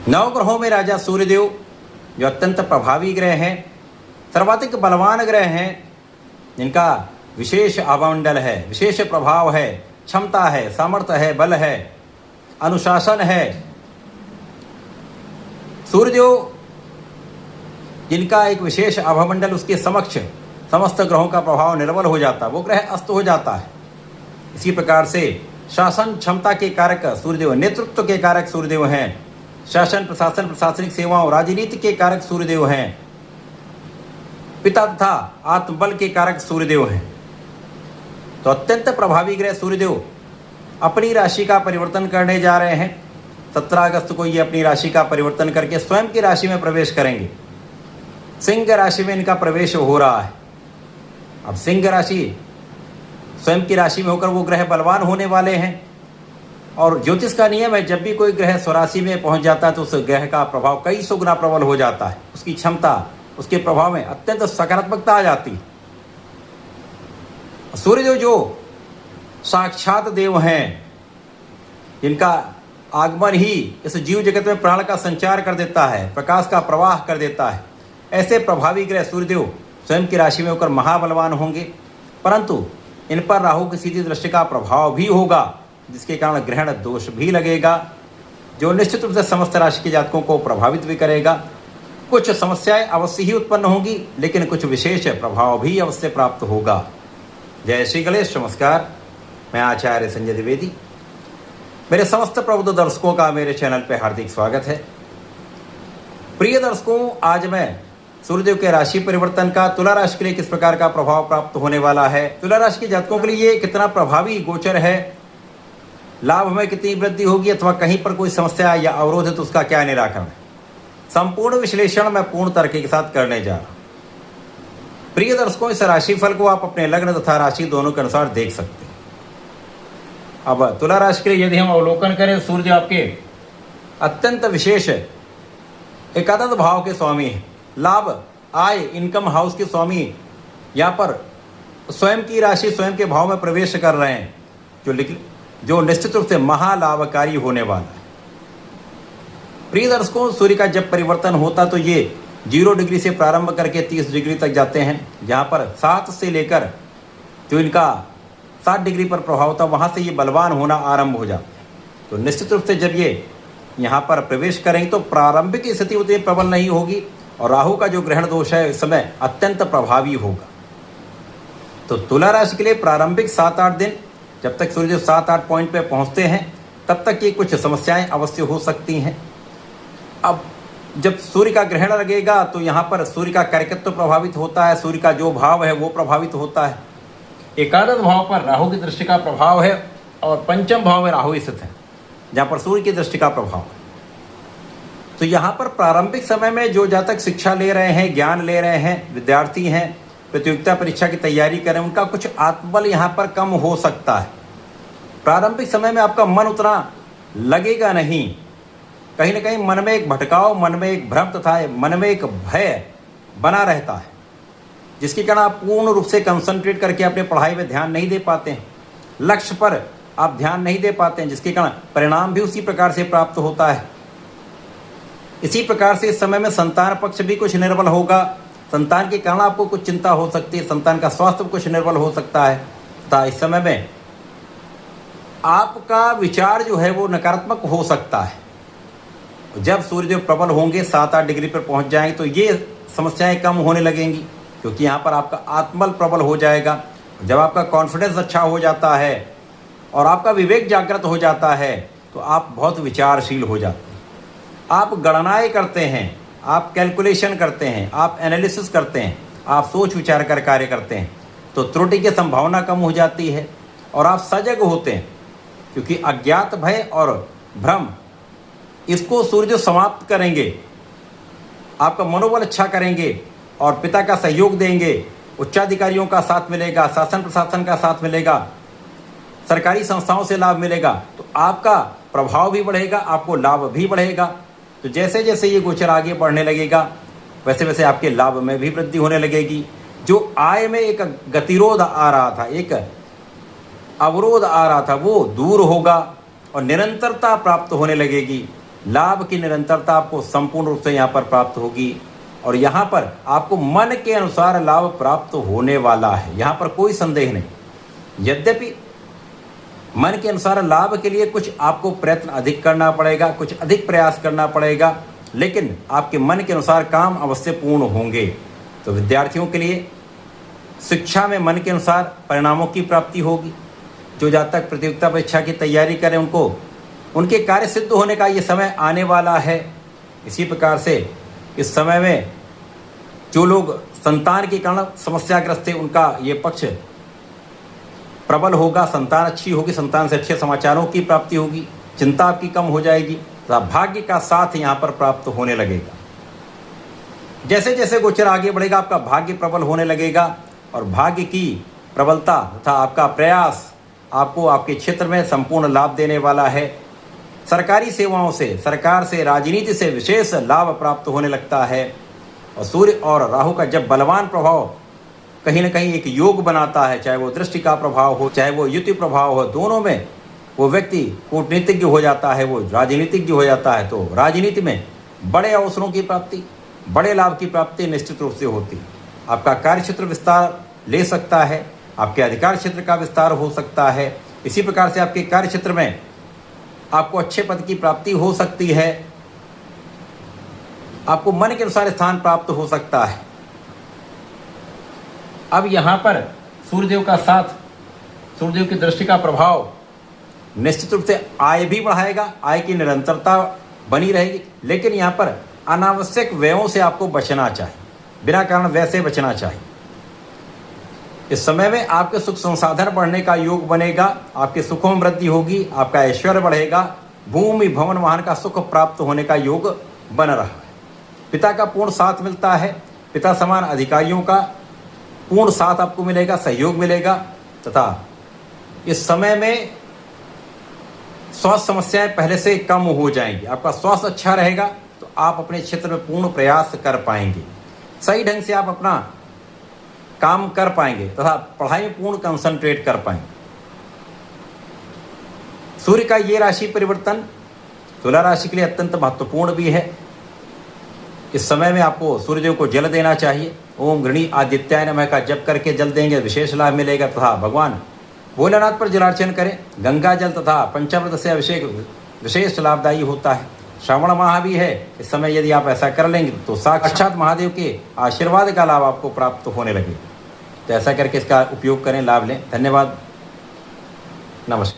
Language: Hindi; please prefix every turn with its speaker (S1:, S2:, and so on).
S1: नवग्रहों में राजा सूर्यदेव जो अत्यंत प्रभावी ग्रह हैं, सर्वाधिक बलवान ग्रह हैं, जिनका विशेष आवामंडल है, विशेष प्रभाव है, क्षमता है, सामर्थ्य है, बल है, अनुशासन है। सूर्यदेव जिनका एक विशेष आभामंडल, उसके समक्ष समस्त ग्रहों का प्रभाव निर्बल हो जाता है, वो ग्रह अस्त हो जाता है। इसी प्रकार से शासन क्षमता के कारक सूर्यदेव, नेतृत्व के कारक सूर्यदेव हैं, शासन प्रशासन प्रशासनिक सेवाओं राजनीति के कारक सूर्यदेव हैं, पिता तथा आत्मबल के कारक सूर्यदेव हैं। तो अत्यंत प्रभावी ग्रह सूर्यदेव अपनी राशि का परिवर्तन करने जा रहे हैं। 17 अगस्त को ये अपनी राशि का परिवर्तन करके स्वयं की राशि में प्रवेश करेंगे। सिंह राशि में इनका प्रवेश हो रहा है। अब सिंह राशि स्वयं की राशि में होकर वो ग्रह बलवान होने वाले हैं। और ज्योतिष का नियम है, जब भी कोई ग्रह स्वराशि में पहुंच जाता है तो उस ग्रह का प्रभाव कई सौ गुना प्रबल हो जाता है। उसकी क्षमता, उसके प्रभाव में अत्यंत सकारात्मकता आ जाती है। सूर्यदेव जो साक्षात देव हैं, जिनका आगमन ही इस जीव जगत में प्राण का संचार कर देता है, प्रकाश का प्रवाह कर देता है, ऐसे प्रभावी ग्रह सूर्यदेव स्वयं की राशि में होकर महाबलवान होंगे। परंतु इन पर राहु की सीधी दृष्टि का प्रभाव भी होगा, जिसके कारण ग्रहण दोष भी लगेगा, जो निश्चित रूप से समस्त राशि के जातकों को प्रभावित भी करेगा। कुछ समस्याएं अवश्य ही उत्पन्न होंगी, लेकिन कुछ विशेष प्रभाव भी अवश्य प्राप्त होगा। जय श्री गणेश। नमस्कार, मैं आचार्य संजय द्विवेदी। मेरे समस्त प्रबुद्ध दर्शकों का मेरे चैनल पर हार्दिक स्वागत है। प्रिय दर्शकों, आज मैं सूर्यदेव के राशि परिवर्तन का तुला राशि के लिए किस प्रकार का प्रभाव प्राप्त होने वाला है, तुला राशि के जातकों के लिए ये कितना प्रभावी गोचर है, लाभ में कितनी वृद्धि होगी अथवा कहीं पर कोई समस्या या अवरोध है तो उसका क्या निराकरण है, संपूर्ण विश्लेषण मैं पूर्ण तर्क के साथ करने जा रहा हूं। प्रिय दर्शकों, इस राशिफल को आप अपने लग्न तथा राशि दोनों के अनुसार देख सकते हैं। अब तुला राशि के लिए यदि हम अवलोकन करें, सूर्य आपके अत्यंत विशेष एकादश भाव के स्वामी है, लाभ आय इनकम हाउस के स्वामी यहाँ पर स्वयं की राशि स्वयं के भाव में प्रवेश कर रहे हैं, जो निश्चित रूप से महालाभकारी होने वाला है। प्रिय दर्शकों, सूर्य का जब परिवर्तन होता तो ये 0 डिग्री से प्रारंभ करके 30 डिग्री तक जाते हैं, जहाँ पर 7 से लेकर जो इनका 7 डिग्री पर प्रभाव था वहाँ से ये बलवान होना आरंभ हो जाते हैं। तो निश्चित रूप से जब ये यहाँ पर प्रवेश करेंगे तो प्रारंभिक स्थिति उतनी प्रबल नहीं होगी और राहु का जो ग्रहण दोष है इस समय अत्यंत प्रभावी होगा। तो तुला राशि के लिए प्रारंभिक 7-8 दिन, जब तक सूर्य 7-8 पॉइंट पे पहुंचते हैं तब तक ये कुछ समस्याएं अवश्य हो सकती हैं। अब जब सूर्य का ग्रहण लगेगा तो यहाँ पर सूर्य का कार्यकत्व प्रभावित होता है, सूर्य का जो भाव है वो प्रभावित होता है। एकादश भाव पर राहु की दृष्टि का प्रभाव है और पंचम भाव में राहु स्थित है, जहाँ पर सूर्य की दृष्टि का प्रभाव है। तो यहाँ पर प्रारंभिक समय में जो जातक शिक्षा ले रहे हैं, ज्ञान ले रहे हैं, विद्यार्थी हैं, प्रतियोगिता परीक्षा की तैयारी करें, उनका कुछ आत्मबल यहाँ पर कम हो सकता है। प्रारंभिक समय में आपका मन उतना लगेगा नहीं, कहीं ना कहीं मन में एक भटकाव, मन में एक भ्रम तथा मन में एक भय बना रहता है, जिसके कारण आप पूर्ण रूप से कंसंट्रेट करके अपने पढ़ाई में ध्यान नहीं दे पाते हैं, लक्ष्य पर आप ध्यान नहीं दे पाते हैं, जिसके कारण परिणाम भी उसी प्रकार से प्राप्त होता है। इसी प्रकार से इस समय में संतान पक्ष भी कुछ निर्बल होगा, संतान के कारण आपको कुछ चिंता हो सकती है, संतान का स्वास्थ्य कुछ निर्बल हो सकता है तथा इस समय में आपका विचार जो है वो नकारात्मक हो सकता है। जब सूर्यदेव प्रबल होंगे, 7-8 डिग्री पर पहुंच जाएंगे तो ये समस्याएं कम होने लगेंगी, क्योंकि यहाँ पर आपका आत्मबल प्रबल हो जाएगा। जब आपका कॉन्फिडेंस अच्छा हो जाता है और आपका विवेक जागृत हो जाता है तो आप बहुत विचारशील हो जाते हैं, आप गणनाएं करते हैं, आप कैलकुलेशन करते हैं, आप एनालिसिस करते हैं, आप सोच विचार कर कार्य करते हैं, तो त्रुटि की संभावना कम हो जाती है और आप सजग होते हैं, क्योंकि अज्ञात भय और भ्रम इसको सूर्य समाप्त करेंगे, आपका मनोबल अच्छा करेंगे और पिता का सहयोग देंगे, उच्चाधिकारियों का साथ मिलेगा, शासन प्रशासन का साथ मिलेगा, सरकारी संस्थाओं से लाभ मिलेगा, तो आपका प्रभाव भी बढ़ेगा, आपको लाभ भी बढ़ेगा। तो जैसे जैसे ये गोचर आगे बढ़ने लगेगा वैसे वैसे आपके लाभ में भी वृद्धि होने लगेगी। जो आय में एक गतिरोध आ रहा था, एक अवरोध आ रहा था, वो दूर होगा और निरंतरता प्राप्त होने लगेगी। लाभ की निरंतरता आपको संपूर्ण रूप से यहाँ पर प्राप्त होगी और यहाँ पर आपको मन के अनुसार लाभ प्राप्त होने वाला है, यहाँ पर कोई संदेह नहीं। यद्यपि मन के अनुसार लाभ के लिए कुछ आपको प्रयत्न अधिक करना पड़ेगा, कुछ अधिक प्रयास करना पड़ेगा, लेकिन आपके मन के अनुसार काम अवश्य पूर्ण होंगे। तो विद्यार्थियों के लिए शिक्षा में मन के अनुसार परिणामों की प्राप्ति होगी। जो जातक प्रतियोगिता परीक्षा की तैयारी करें उनको उनके कार्य सिद्ध होने का ये समय आने वाला है। इसी प्रकार से इस समय में जो लोग संतान के कारण समस्याग्रस्त थे उनका ये पक्ष प्रबल होगा, संतान अच्छी होगी, संतान से अच्छे समाचारों की प्राप्ति होगी, चिंता आपकी कम हो जाएगी तथा भाग्य का साथ यहाँ पर प्राप्त होने लगेगा। जैसे जैसे गोचर आगे बढ़ेगा आपका भाग्य प्रबल होने लगेगा और भाग्य की प्रबलता तथा आपका प्रयास आपको आपके क्षेत्र में संपूर्ण लाभ देने वाला है। सरकारी सेवाओं से, सरकार से, राजनीति से विशेष लाभ प्राप्त होने लगता है। और सूर्य और राहु का जब बलवान प्रभाव कहीं ना कहीं एक योग बनाता है, चाहे वो दृष्टि का प्रभाव हो, चाहे वो युति प्रभाव हो, दोनों में वो व्यक्ति कूटनीतिज्ञ हो जाता है, वो राजनीतिज्ञ हो जाता है। तो राजनीति में बड़े अवसरों की प्राप्ति, बड़े लाभ की प्राप्ति निश्चित रूप से होती है। आपका कार्यक्षेत्र विस्तार ले सकता है, आपके अधिकार क्षेत्र का विस्तार हो सकता है। इसी प्रकार से आपके कार्य क्षेत्र में आपको अच्छे पद की प्राप्ति हो सकती है, आपको मन के अनुसार स्थान प्राप्त हो सकता है। अब यहाँ पर सूर्यदेव का साथ, सूर्यदेव की दृष्टि का प्रभाव निश्चित रूप से आय भी बढ़ाएगा, आय की निरंतरता बनी रहेगी, लेकिन यहाँ पर अनावश्यक व्ययों से आपको बचना चाहिए, बिना कारण व्यय से बचना चाहिए। इस समय में आपके सुख संसाधन बढ़ने का योग बनेगा, आपके सुखों में वृद्धि होगी, आपका ऐश्वर्य बढ़ेगा, भूमि भवन वाहन का सुख प्राप्त होने का योग बन रहा है। पिता का पूर्ण साथ मिलता है, पिता समान अधिकारियों का पूर्ण साथ आपको मिलेगा, सहयोग मिलेगा तथा इस समय में स्वास्थ्य समस्याएं पहले से कम हो जाएंगी। आपका स्वास्थ्य अच्छा रहेगा तो आप अपने क्षेत्र में पूर्ण प्रयास कर पाएंगे, सही ढंग से आप अपना काम कर पाएंगे तथा पढ़ाई में पूर्ण कंसंट्रेट कर पाएंगे। सूर्य का ये राशि परिवर्तन तुला राशि के लिए अत्यंत महत्वपूर्ण भी है। इस समय में आपको सूर्यदेव को जल देना चाहिए। ओम गृणी आदित्याय नमः का जप करके जल देंगे, विशेष लाभ मिलेगा तथा भगवान भोलेनाथ पर जलार्चन करें। गंगा जल तथा पंचामृत से अभिषेक विशेष लाभदायी होता है। श्रावण माह भी है, इस समय यदि आप ऐसा कर लेंगे तो साक्षात महादेव के आशीर्वाद का लाभ आपको प्राप्त होने लगेगा। तो ऐसा करके इसका उपयोग करें, लाभ लें। धन्यवाद, नमस्कार।